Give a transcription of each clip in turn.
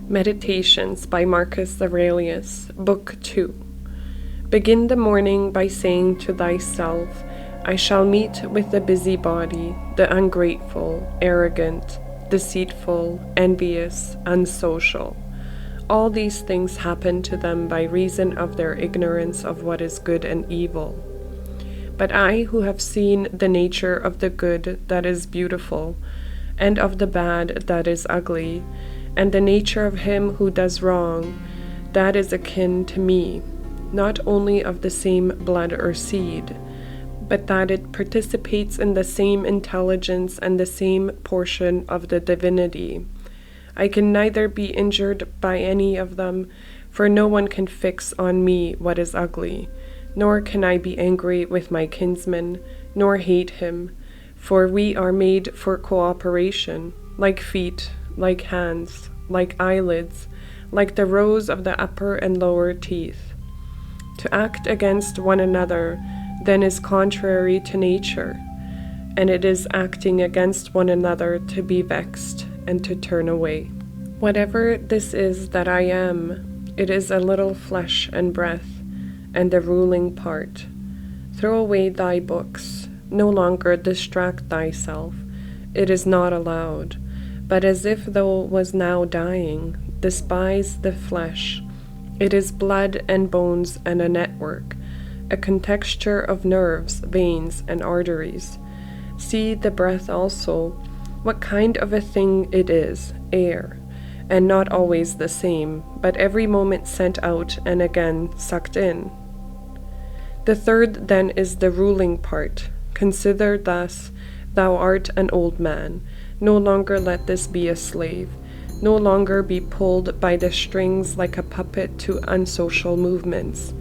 Meditations by Marcus Aurelius, Book 2. Begin the morning by saying to thyself, I shall meet with the busybody, the ungrateful, arrogant, deceitful, envious, unsocial. All these things happen to them by reason of their ignorance of what is good and evil. But I, who have seen the nature of the good that is beautiful, and of the bad that is ugly, and the nature of him who does wrong, that is akin to me, not only of the same blood or seed, but that it participates in the same intelligence and the same portion of the divinity. I can neither be injured by any of them, for no one can fix on me what is ugly, nor can I be angry with my kinsman, nor hate him, for we are made for cooperation, like feet, like hands, like eyelids, like the rows of the upper and lower teeth. To act against one another then is contrary to nature, and it is acting against one another to be vexed and to turn away. Whatever this is that I am, it is a little flesh and breath, and the ruling part. Throw away thy books, no longer distract thyself, it is not allowed, but as if thou was now dying, despise the flesh. It is blood and bones and a network, a contexture of nerves, veins, and arteries. See the breath also, what kind of a thing it is, air, and not always the same, but every moment sent out and again sucked in. The third then is the ruling part. Consider thus, thou art an old man. No longer let this be a slave. No longer be pulled by the strings like a puppet to unsocial movements.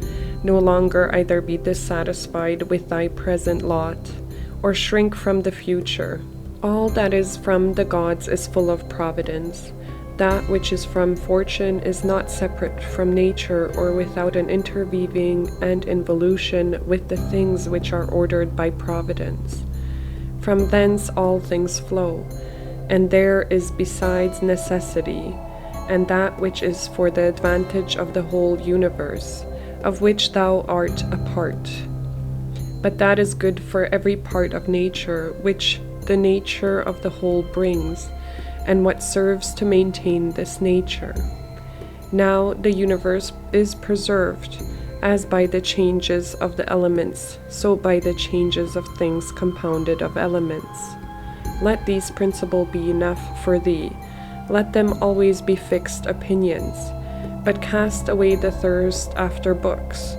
No longer either be dissatisfied with thy present lot, or shrink from the future. All that is from the gods is full of providence. That which is from fortune is not separate from nature or without an interweaving and involution with the things which are ordered by providence. From thence all things flow, and there is besides necessity, and that which is for the advantage of the whole universe, of which thou art a part. But that is good for every part of nature which the nature of the whole brings, and what serves to maintain this nature. Now the universe is preserved, as by the changes of the elements, so by the changes of things compounded of elements. Let these principles be enough for thee. Let them always be fixed opinions, but cast away the thirst after books,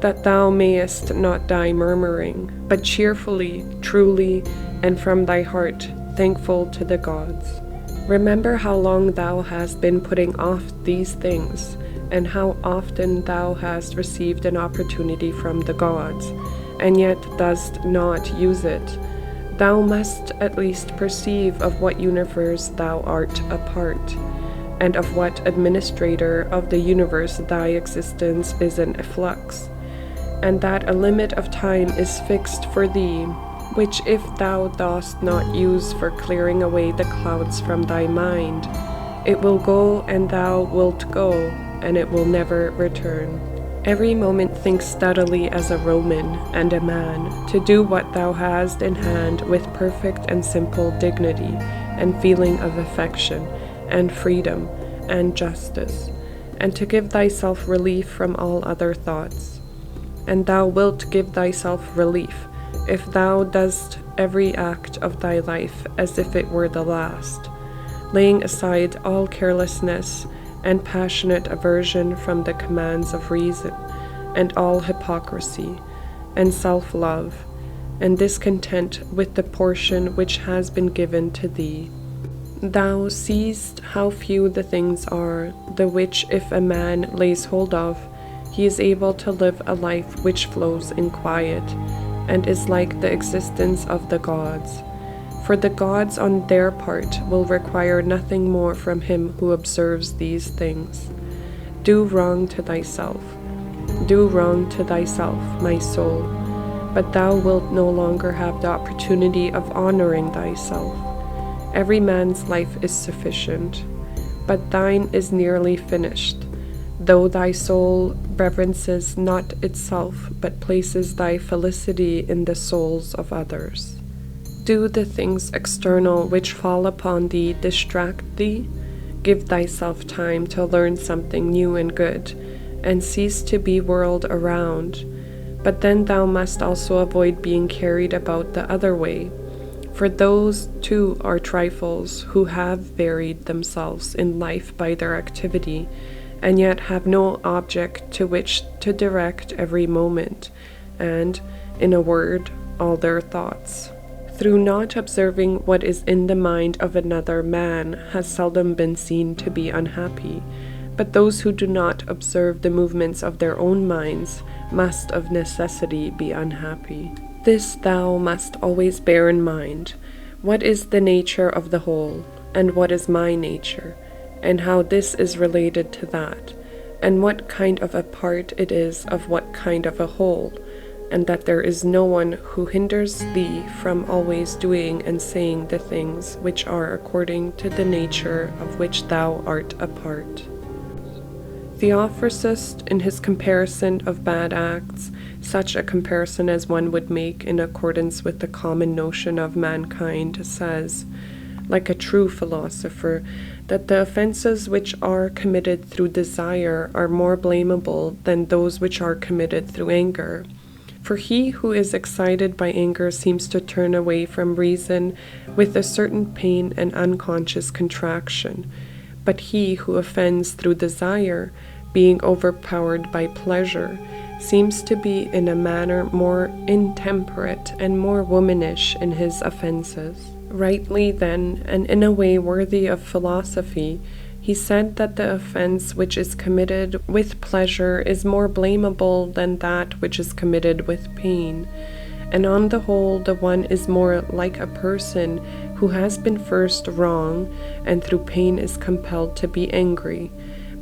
that thou mayest not die murmuring, but cheerfully, truly, and from thy heart, thankful to the gods. Remember how long thou hast been putting off these things, and how often thou hast received an opportunity from the gods, and yet dost not use it. Thou must at least perceive of what universe thou art a part, and of what administrator of the universe thy existence is in efflux, and that a limit of time is fixed for thee, which if thou dost not use for clearing away the clouds from thy mind, it will go and thou wilt go, and it will never return. Every moment think steadily as a Roman and a man, to do what thou hast in hand with perfect and simple dignity, and feeling of affection, and freedom, and justice, and to give thyself relief from all other thoughts. And thou wilt give thyself relief, if thou dost every act of thy life as if it were the last, laying aside all carelessness and passionate aversion from the commands of reason, and all hypocrisy, and self-love, and discontent with the portion which has been given to thee. Thou seest how few the things are, the which if a man lays hold of, he is able to live a life which flows in quiet, and is like the existence of the gods. For the gods on their part will require nothing more from him who observes these things. Do wrong to thyself. Do wrong to thyself, my soul, but thou wilt no longer have the opportunity of honoring thyself. Every man's life is sufficient. but thine is nearly finished, though thy soul reverences not itself, but places thy felicity in the souls of others. Do the things external which fall upon thee distract thee? Give thyself time to learn something new and good, and cease to be whirled around. But then thou must also avoid being carried about the other way, for those too are trifles who have varied themselves in life by their activity, and yet have no object to which to direct every moment, and, in a word, all their thoughts. Through not observing what is in the mind of another man has seldom been seen to be unhappy, but those who do not observe the movements of their own minds must of necessity be unhappy. This thou must always bear in mind. What is the nature of the whole, and what is my nature, and how this is related to that, and what kind of a part it is of what kind of a whole, and that there is no one who hinders thee from always doing and saying the things which are according to the nature of which thou art a part. Theophrastus, in his comparison of bad acts, such a comparison as one would make in accordance with the common notion of mankind, says, like a true philosopher, that the offenses which are committed through desire are more blamable than those which are committed through anger. For he who is excited by anger seems to turn away from reason with a certain pain and unconscious contraction, but he who offends through desire, being overpowered by pleasure, seems to be in a manner more intemperate and more womanish in his offenses. Rightly then, and in a way worthy of philosophy, he said that the offense which is committed with pleasure is more blamable than that which is committed with pain, and on the whole the one is more like a person who has been first wrong and through pain is compelled to be angry,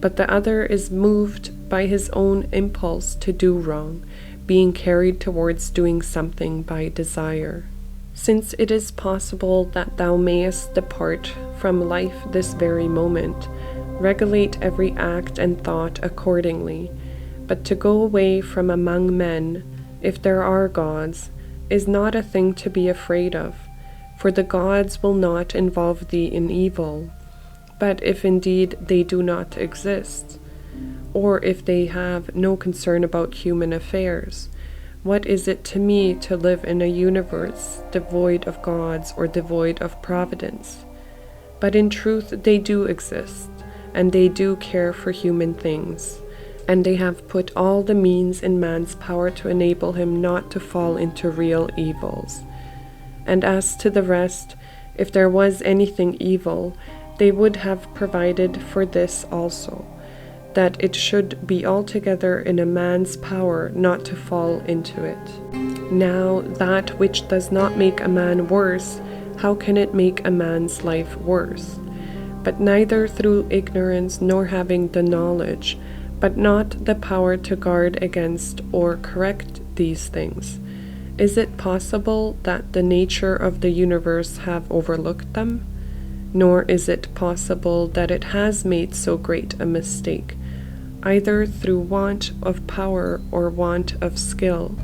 but the other is moved by his own impulse to do wrong, being carried towards doing something by desire. Since it is possible that thou mayest depart from life this very moment, regulate every act and thought accordingly. But to go away from among men, if there are gods, is not a thing to be afraid of, for the gods will not involve thee in evil. But if indeed they do not exist, or if they have no concern about human affairs, what is it to me to live in a universe devoid of gods or devoid of providence? But in truth they do exist, and they do care for human things, and they have put all the means in man's power to enable him not to fall into real evils. And as to the rest, if there was anything evil, they would have provided for this also, that it should be altogether in a man's power not to fall into it. Now, that which does not make a man worse, how can it make a man's life worse? But neither through ignorance nor having the knowledge, but not the power to guard against or correct these things. Is it possible that the nature of the universe have overlooked them? Nor is it possible that it has made so great a mistake, either through want of power or want of skill,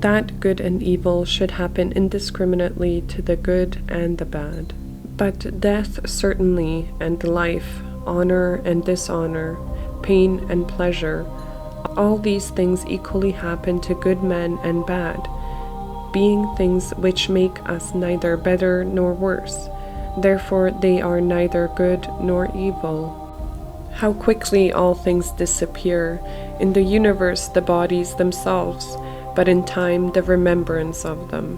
that good and evil should happen indiscriminately to the good and the bad. But death certainly, and life, honor and dishonor, pain and pleasure, all these things equally happen to good men and bad, being things which make us neither better nor worse. Therefore they are neither good nor evil. How quickly all things disappear, in the universe the bodies themselves, but in time the remembrance of them.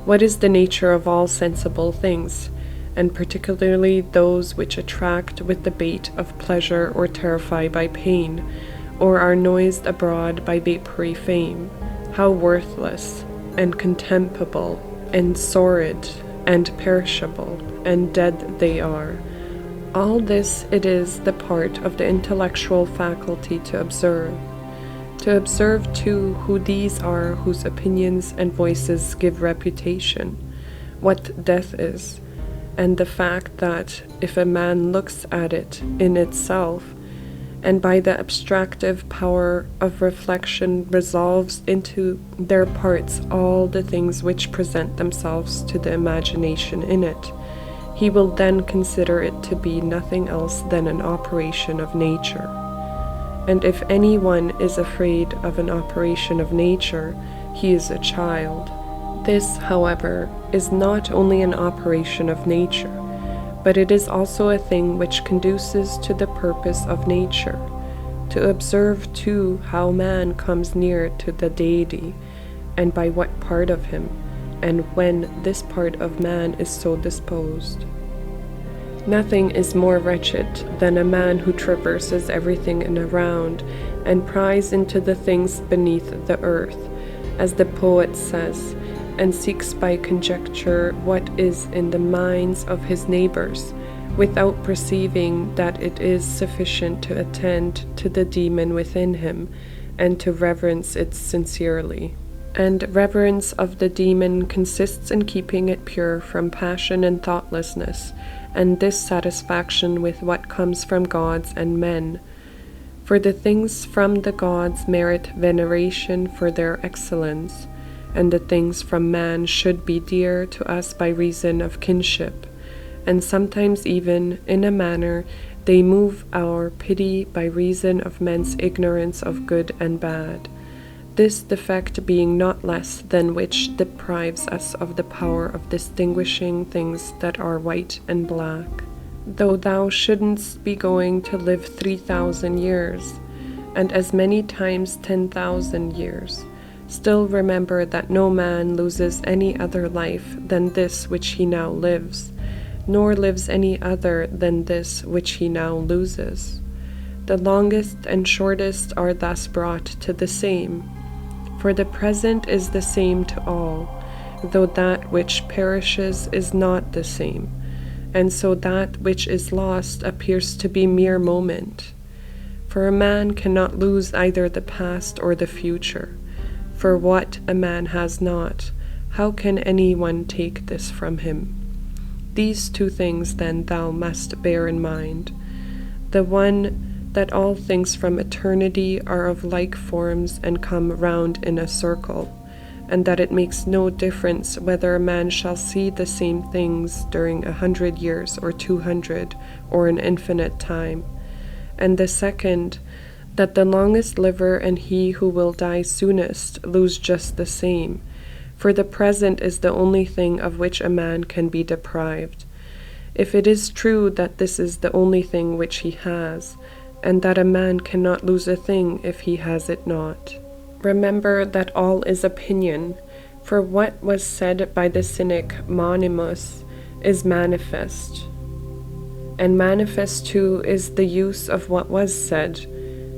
What is the nature of all sensible things, and particularly those which attract with the bait of pleasure or terrify by pain, or are noised abroad by vapory fame? How worthless, and contemptible, and sordid, and perishable, and dead they are. All this it is the part of the intellectual faculty to observe too who these are whose opinions and voices give reputation, what death is, and the fact that if a man looks at it in itself, and by the abstractive power of reflection resolves into their parts all the things which present themselves to the imagination in it, he will then consider it to be nothing else than an operation of nature. And if anyone is afraid of an operation of nature, he is a child. This, however, is not only an operation of nature, but it is also a thing which conduces to the purpose of nature, to observe too how man comes near to the deity, and by what part of him, and when this part of man is so disposed. Nothing is more wretched than a man who traverses everything in a round, and pries into the things beneath the earth, as the poet says, and seeks by conjecture what is in the minds of his neighbors, without perceiving that it is sufficient to attend to the demon within him, and to reverence it sincerely. And reverence of the demon consists in keeping it pure from passion and thoughtlessness, and dissatisfaction with what comes from gods and men. For the things from the gods merit veneration for their excellence, and the things from man should be dear to us by reason of kinship, and sometimes even, in a manner, they move our pity by reason of men's ignorance of good and bad. This defect being not less than which deprives us of the power of distinguishing things that are white and black. Though thou shouldn't be going to live 3,000 years, and as many times 10,000 years, still remember that no man loses any other life than this which he now lives, nor lives any other than this which he now loses. The longest and shortest are thus brought to the same, for the present is the same to all, though that which perishes is not the same, and so that which is lost appears to be mere moment. For a man cannot lose either the past or the future, for what a man has not, how can anyone take this from him? These two things then thou must bear in mind. The one, that all things from eternity are of like forms and come round in a circle, and that it makes no difference whether a man shall see the same things during 100 years or 200 or an infinite time. And the second, that the longest liver and he who will die soonest lose just the same, for the present is the only thing of which a man can be deprived. If it is true that this is the only thing which he has, and that a man cannot lose a thing if he has it not. Remember that all is opinion, for what was said by the cynic Monimus is manifest, and manifest too is the use of what was said,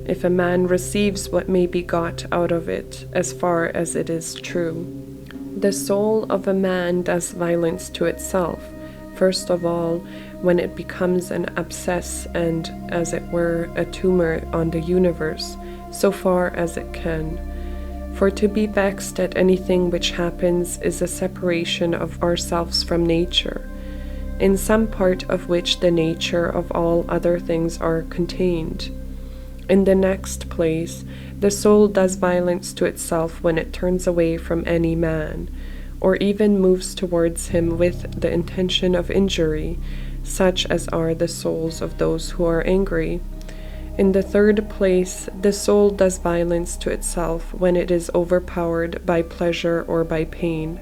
if a man receives what may be got out of it, as far as it is true. The soul of a man does violence to itself, first of all, when it becomes an abscess and, as it were, a tumor on the universe, so far as it can. For to be vexed at anything which happens is a separation of ourselves from nature, in some part of which the nature of all other things are contained. In the next place, the soul does violence to itself when it turns away from any man, or even moves towards him with the intention of injury, such as are the souls of those who are angry. In the third place, the soul does violence to itself when it is overpowered by pleasure or by pain.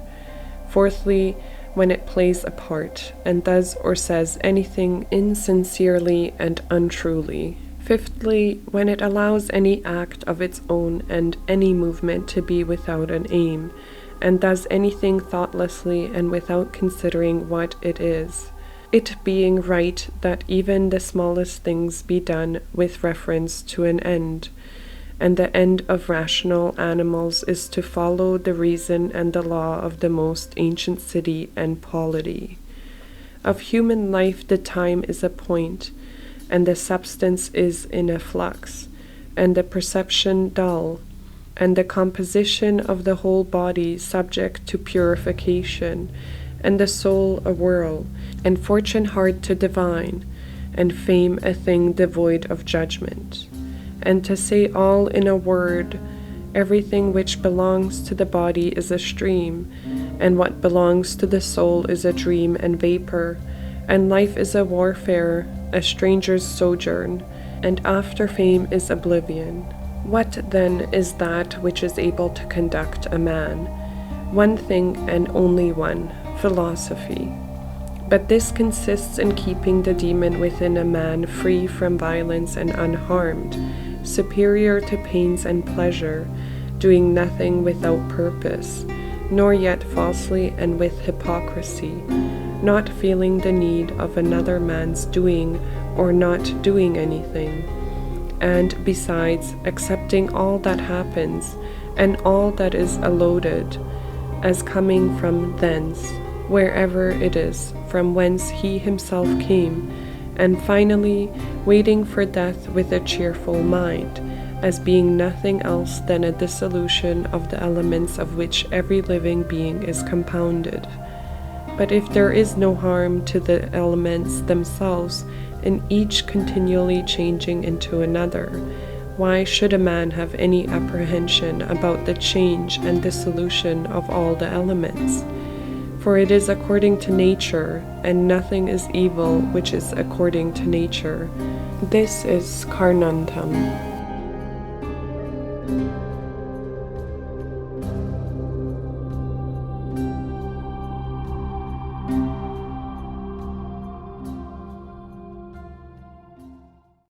Fourthly, when it plays a part, and does or says anything insincerely and untruly. Fifthly, when it allows any act of its own and any movement to be without an aim, and does anything thoughtlessly and without considering what it is. It being right that even the smallest things be done with reference to an end, and the end of rational animals is to follow the reason and the law of the most ancient city and polity. Of human life the time is a point, and the substance is in a flux, and the perception dull, and the composition of the whole body subject to purification, and the soul a whirl, and fortune hard to divine, and fame a thing devoid of judgment. And to say all in a word, everything which belongs to the body is a stream, and what belongs to the soul is a dream and vapor, and life is a warfare, a stranger's sojourn, and after fame is oblivion. What then is that which is able to conduct a man? One thing and only one, philosophy. But this consists in keeping the demon within a man free from violence and unharmed, superior to pains and pleasure, doing nothing without purpose, nor yet falsely and with hypocrisy, not feeling the need of another man's doing or not doing anything, and besides accepting all that happens and all that is allotted as coming from thence, wherever it is from whence he himself came, and finally waiting for death with a cheerful mind, as being nothing else than a dissolution of the elements of which every living being is compounded. But if there is no harm to the elements themselves, in each continually changing into another, why should a man have any apprehension about the change and dissolution of all the elements? For it is according to nature, and nothing is evil which is according to nature. This is Karnantam.